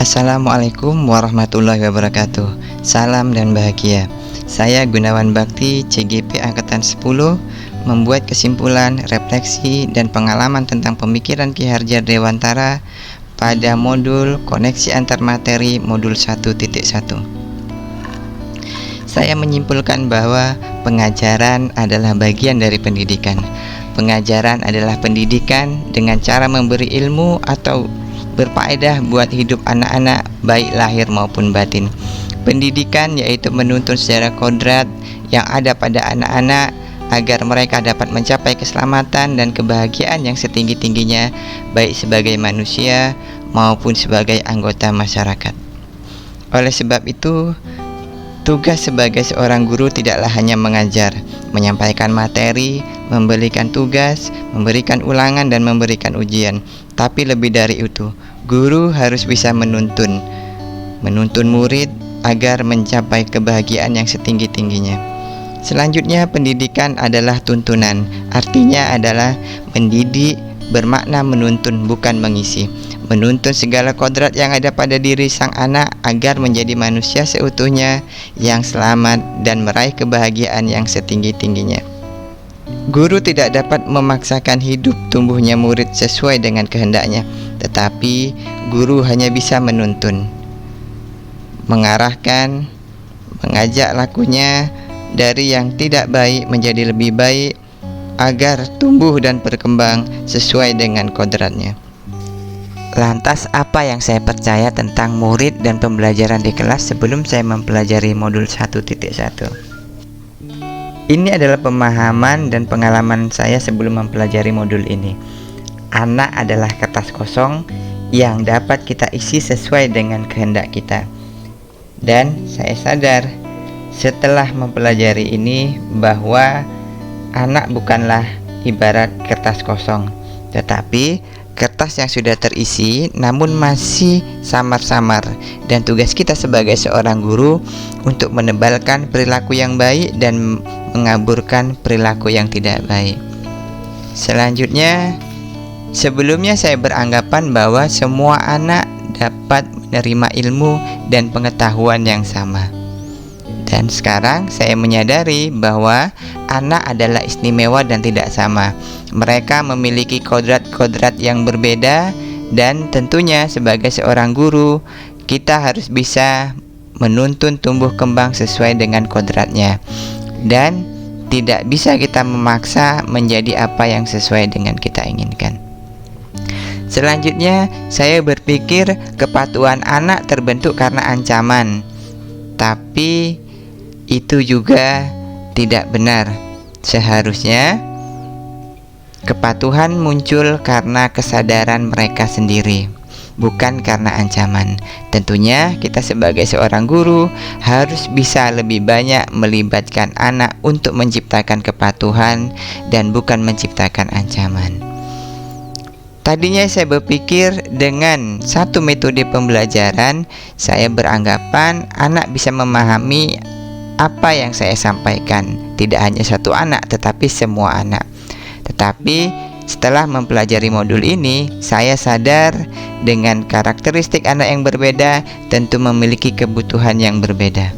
Assalamualaikum warahmatullahi wabarakatuh. Salam dan bahagia. Saya Gunawan Bakti, CGP Angkatan 10, membuat kesimpulan, refleksi, dan pengalaman tentang pemikiran Ki Hardjar Dewantara pada modul koneksi antar materi modul 1.1. Saya menyimpulkan bahwa pengajaran adalah bagian dari pendidikan. Pengajaran adalah pendidikan dengan cara memberi ilmu atau berfaedah buat hidup anak-anak baik lahir maupun batin. Pendidikan yaitu menuntun secara kodrat yang ada pada anak-anak agar mereka dapat mencapai keselamatan dan kebahagiaan yang setinggi-tingginya baik sebagai manusia maupun sebagai anggota masyarakat. Oleh sebab itu, tugas sebagai seorang guru tidaklah hanya mengajar, menyampaikan materi, memberikan tugas, memberikan ulangan, dan memberikan ujian. Tapi lebih dari itu, guru harus bisa menuntun murid agar mencapai kebahagiaan yang setinggi-tingginya. Selanjutnya, pendidikan adalah tuntunan. Artinya adalah mendidik bermakna menuntun, bukan mengisi. Menuntun segala kodrat yang ada pada diri sang anak agar menjadi manusia seutuhnya yang selamat dan meraih kebahagiaan yang setinggi-tingginya. Guru tidak dapat memaksakan hidup tumbuhnya murid sesuai dengan kehendaknya, tetapi guru hanya bisa menuntun, mengarahkan, mengajak lakunya dari yang tidak baik menjadi lebih baik agar tumbuh dan berkembang sesuai dengan kodratnya. Lantas apa yang saya percaya tentang murid dan pembelajaran di kelas sebelum saya mempelajari modul 1.1? Ini adalah pemahaman dan pengalaman saya sebelum mempelajari modul ini. Anak adalah kertas kosong yang dapat kita isi sesuai dengan kehendak kita. Dan saya sadar setelah mempelajari ini bahwa anak bukanlah ibarat kertas kosong, tetapi kertas yang sudah terisi namun masih samar-samar, dan tugas kita sebagai seorang guru untuk menebalkan perilaku yang baik dan mengaburkan perilaku yang tidak baik. Selanjutnya, sebelumnya saya beranggapan bahwa semua anak dapat menerima ilmu dan pengetahuan yang sama. Dan sekarang saya menyadari bahwa anak adalah istimewa dan tidak sama. Mereka memiliki kodrat-kodrat yang berbeda, dan tentunya sebagai seorang guru kita harus bisa menuntun tumbuh kembang sesuai dengan kodratnya, dan tidak bisa kita memaksa menjadi apa yang sesuai dengan kita inginkan. Selanjutnya, saya berpikir kepatuhan anak terbentuk karena ancaman, tapi itu juga tidak benar. Seharusnya kepatuhan muncul karena kesadaran mereka sendiri, bukan karena ancaman. Tentunya kita sebagai seorang guru harus bisa lebih banyak melibatkan anak untuk menciptakan kepatuhan dan bukan menciptakan ancaman. Tadinya saya berpikir dengan satu metode pembelajaran, saya beranggapan anak bisa memahami apa yang saya sampaikan, tidak hanya satu anak tetapi semua anak. Tetapi setelah mempelajari modul ini, saya sadar dengan karakteristik anak yang berbeda tentu memiliki kebutuhan yang berbeda.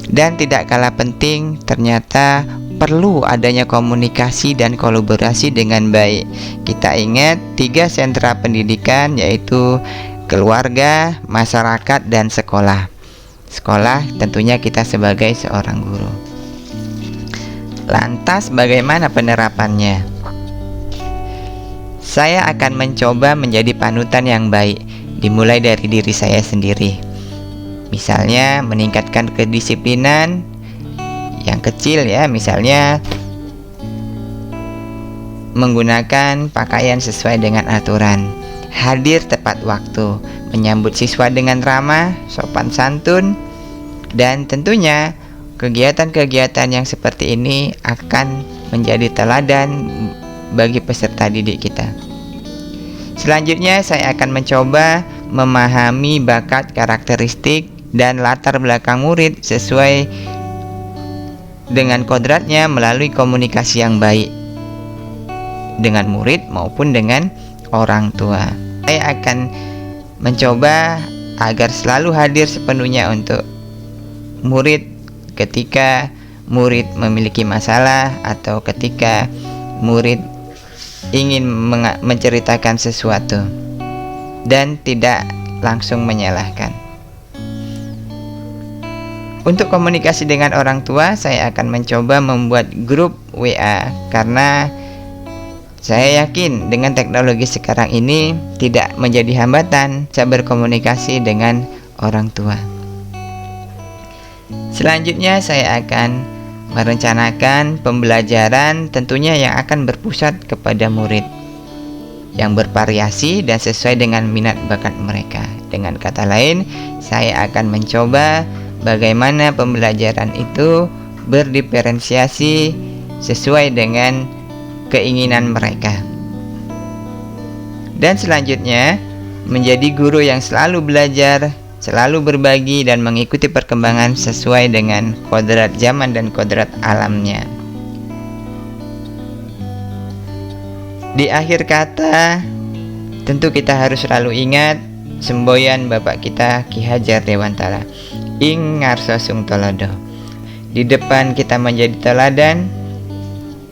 Dan tidak kalah penting, ternyata perlu adanya komunikasi dan kolaborasi dengan baik. Kita ingat 3 sentra pendidikan, yaitu keluarga, masyarakat, dan sekolah. Sekolah tentunya kita sebagai seorang guru. Lantas bagaimana penerapannya? Saya akan mencoba menjadi panutan yang baik, dimulai dari diri saya sendiri. Misalnya meningkatkan kedisiplinan yang kecil ya, misalnya menggunakan pakaian sesuai dengan aturan, hadir tepat waktu, menyambut siswa dengan ramah, sopan santun, dan tentunya kegiatan-kegiatan yang seperti ini akan menjadi teladan bagi peserta didik kita. Selanjutnya, saya akan mencoba memahami bakat, karakteristik, dan latar belakang murid sesuai dengan kodratnya melalui komunikasi yang baik dengan murid maupun dengan orang tua. Saya akan mencoba agar selalu hadir sepenuhnya untuk murid ketika murid memiliki masalah atau ketika murid ingin menceritakan sesuatu, dan tidak langsung menyalahkan. Untuk komunikasi dengan orang tua, saya akan mencoba membuat grup WA karena saya yakin dengan teknologi sekarang ini tidak menjadi hambatan saya berkomunikasi dengan orang tua. Selanjutnya saya akan merencanakan pembelajaran tentunya yang akan berpusat kepada murid, yang bervariasi dan sesuai dengan minat bakat mereka. Dengan kata lain, saya akan mencoba bagaimana pembelajaran itu berdiferensiasi sesuai dengan keinginan mereka. Dan selanjutnya, menjadi guru yang selalu belajar, selalu berbagi dan mengikuti perkembangan sesuai dengan kodrat zaman dan kodrat alamnya. Di akhir kata, tentu kita harus selalu ingat semboyan Bapak kita Ki Hajar Dewantara, ing ngarsa sung tolodo. Di depan kita menjadi teladan,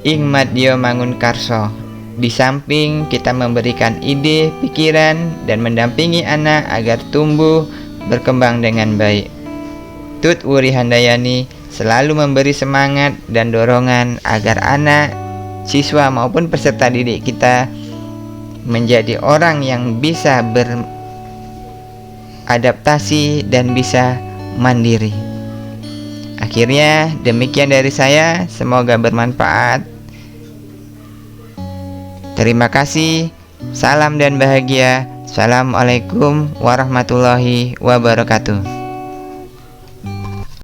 ing madya mangun karso. Di samping kita memberikan ide, pikiran, dan mendampingi anak agar tumbuh berkembang dengan baik. Tut Wuri Handayani selalu memberi semangat dan dorongan agar anak, siswa maupun peserta didik kita menjadi orang yang bisa beradaptasi dan bisa mandiri. Akhirnya demikian dari saya, semoga bermanfaat. Terima kasih, salam dan bahagia. Assalamualaikum warahmatullahi wabarakatuh.